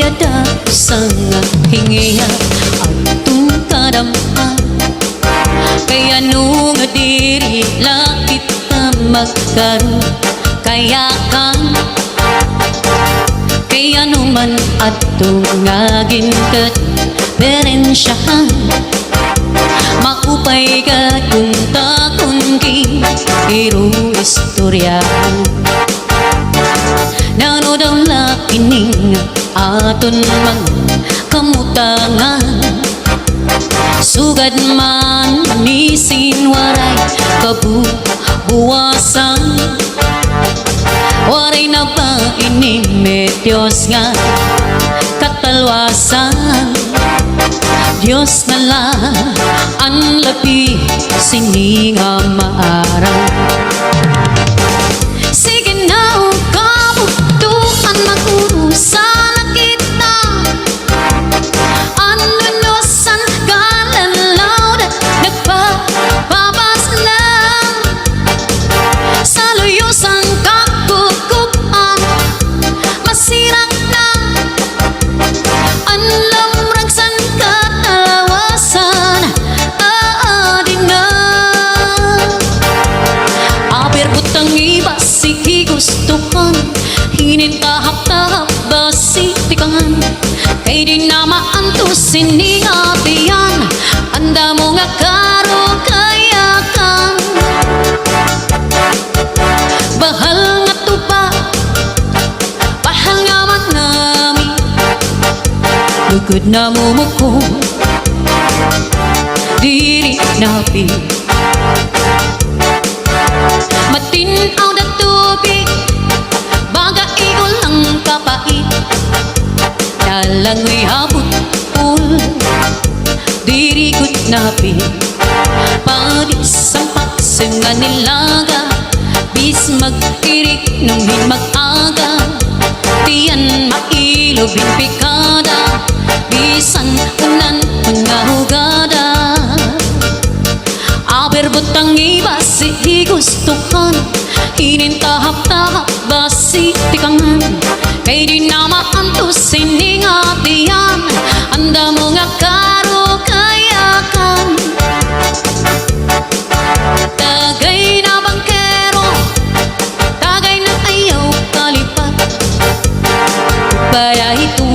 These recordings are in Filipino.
Iyada sangat hingiya atong kadamha. Kaya nung diri lang kita magkaroon kaya kang kaya naman atong ngagin kat berensyahan makupay ka kung takon ki irong istorya nanodang lakining aton mang kamutangan sugad man nisin waray kabubuwasan waray na ba inimedyos nga katalwasan Diyos na lang ang labi sini nga maarang sige na kabutuan mag-urusan na kita anunusan kalalaw nagpapabas na sa luyusan kakukupan masirang na ang lamragsan katalawasan aadin na aber butang iba sige gustuhan hinintahap-tahap basi tikangan kay di na maantos siningatian anda mo nga karo kayakan bahal nga tuba bahal nga man nami lugod na mumuko diri napi matinaw na tubig baga igol ang kapait dalangoy habot ul diri gud napi padisampak senga nilaga bis mag-irik nung mag-aga tiyan mailobin pikada bisan unan mga hugada aber butang iba si gustuhan hinintahap-tahap basi tikangan kay di na maantos siningatian anda mo nga karo kayakan tagay na bangkero tagay na ayaw kalipat para ito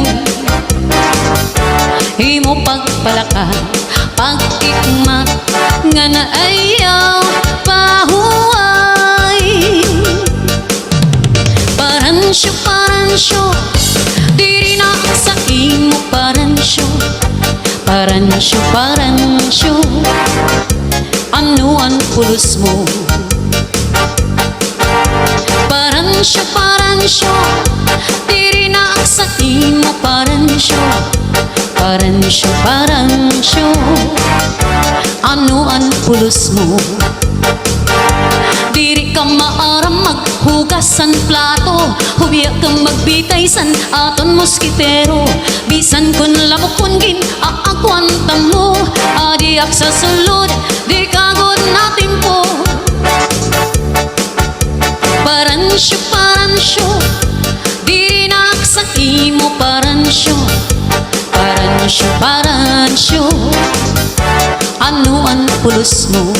imo pagpalaka pag-ikmat nga na ayaw pahuway paransyo diri na sa imo paransyo ano ang pulos mo paransyo diri na sa imo paransyo ano ang pulos mo diri ka maaram maghugasan plato hubiya ka magbitay san aton moskitero bisan kun lamukon gin aakwan tamo adiak sa sulod di kagod natin po paransyo diri na sa imo paransyo ano ang pulos mo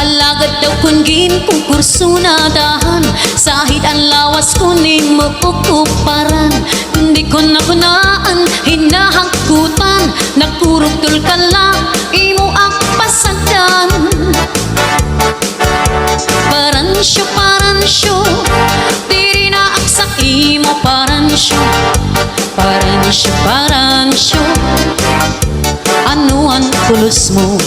alagad daw kun gin kurso na dahan sahid ang lawas kunin mo kukuparan hindi ko nakunaan hinahangkutan nagkurugtul ka lang imo akpasadan paransyo diri na ak sa imo paransyo ano ang pulos mo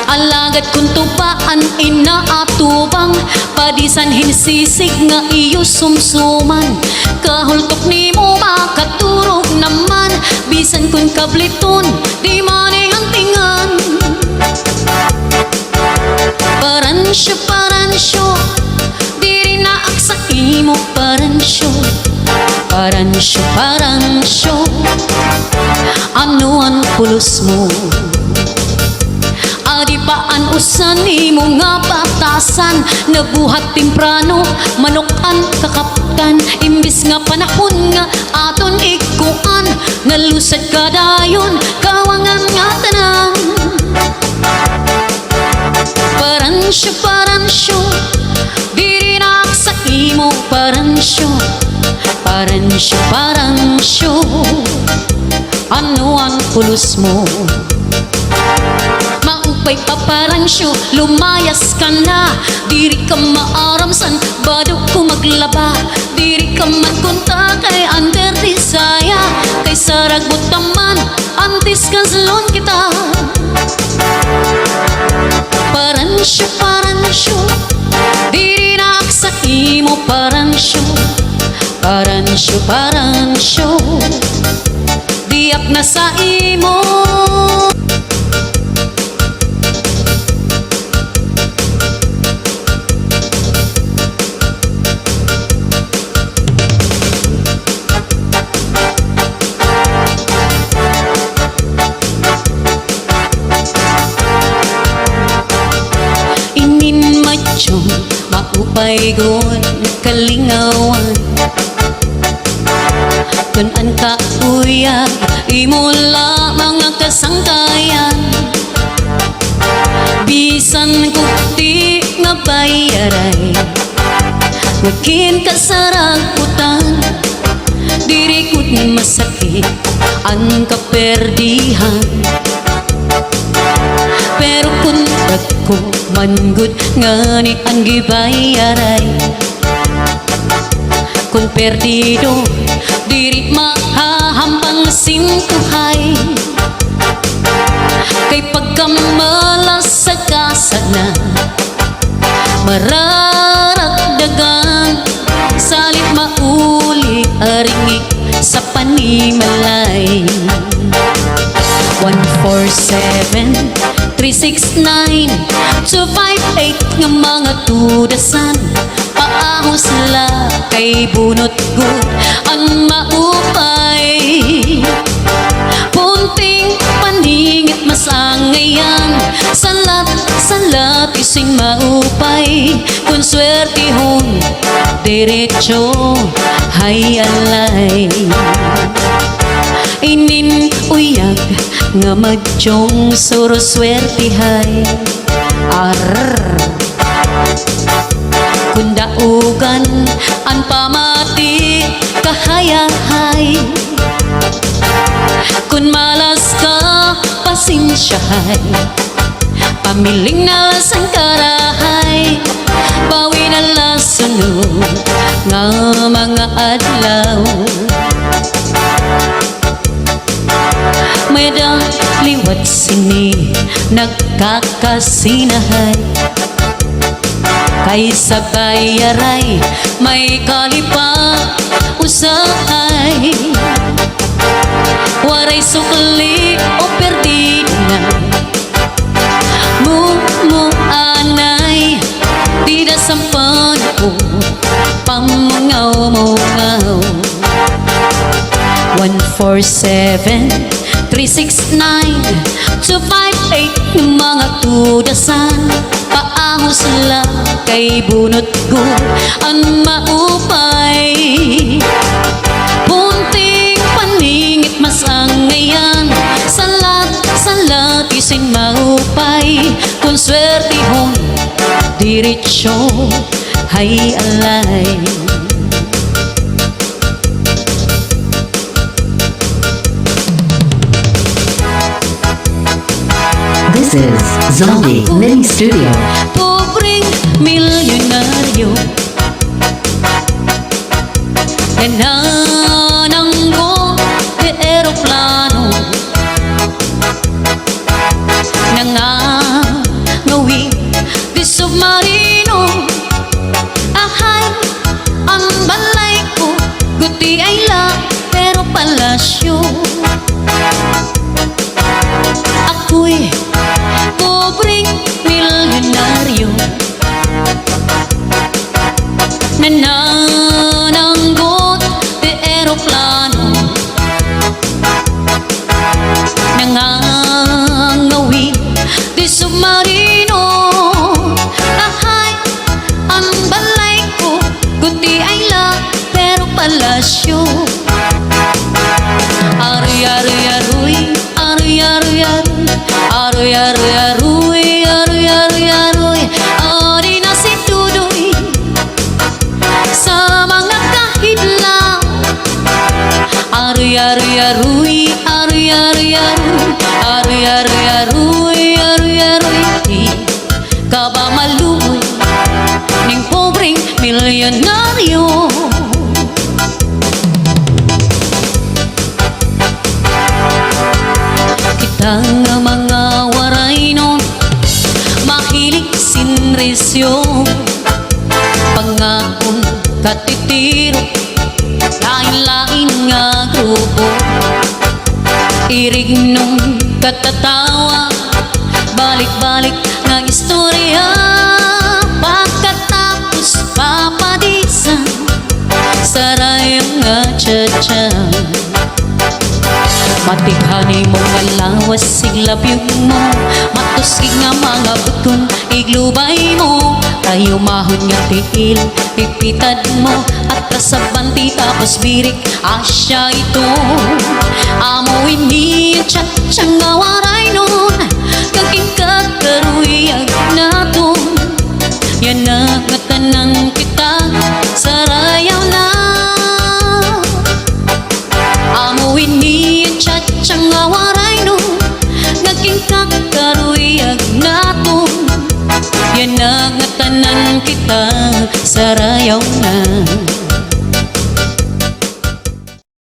alagad kung tupaan inaatubang padisan hinsisig nga iyo sumsuman kahultok ni mo makaturog naman bisan kung kabliton di maning ang tingan paransyo diri na ak sa imo paransyo ano ang pulos mo Adi paan usan imo nga batasan, nabuhat timprano manok ang kakaptan. Imbis nga panahon nga aton ikuan, nalusad kadayon kawangan nga tanan. Paransyo, diri na sa imo paransyo. Ano ang pulos mo? Maupay paparansyo, lumayas ka na. Diri ka maaramsan, bado ko maglaba. Diri ka magkunta kay under desaya. Kay saragot taman, antis kaslon kita. Paransyo, diri na sa imo paransyo. Diak na sa imo. Inin macho, maupay gon kalingawan. Kun an kauyag, imo lamang ang kasangkayan. Bisan ko di nga bayaray, wakin kasarakutan. Diri ko't masakit ang kaperdihan. Pero kung ko manggod nga ni ang gibayaray, kung perdido, diri mahahambang sintuhay. Kay pagkamalas sa kasana, mararagdagan. Salit mauli aringi sa panimalay. 147-369-258 nga mga tudasan. Paahos la kay bunot good ang maupay. Punting paningit masangayan, salat ising maupay. Kung swertihon diretso hay alay. Inin uyag nga magdyong suro swertihay. Kung daugan ang pamati kahayahay. Kung malas ka pasensyahay, pamiling na lasang karahay. Bawi na lasunod nga mga adlaw. Medang liwat sini nagkakasinahay. Kay sa bayaray may kalipa usahay. Waray sukli o perdido na anay. Di na sampan ko pamungaw-mungaw. 147-369-258 ng mga tudasan. Paahos la kay bunot good ang maupay. Punting paningit masangayan, salat ising maupay. Kung swertihon diretso hay alay. This is Zombie Mini Studio. Pobreng milyonaryo, nanananggo de eroplano, nangangawi di submarino. Ahay, ang balay ko, guti ay la, pero palasyo. Ako'y pobreng milyonaryo, nanananggot de eroplano, nangangawi di submarino. ako'y ning pobreng milyonaryo. Kita nga mga waray nun mahilig sinresyo, pangakon katitiro lain-lain nga grupo. Irig nung katatawa, balik-balik nga istorya, pagkatapos papadisan sarayang nga tsa-tsa. Matighani mo nga lawas siglabyog mo, matusig nga mga butong iglubay mo, kayo mahon nga tiil pipitad mo, at kasabanti tapos birik asya ito. Amoy niya tsa-tsa nga waray nun, kaging kakaruyag naton. Yan na nga tanan kita sarayaw na. Amoy niya tsa-tsa nga waray nun, naging kakaruyag naton. Yan na nga tanan kita sarayaw na.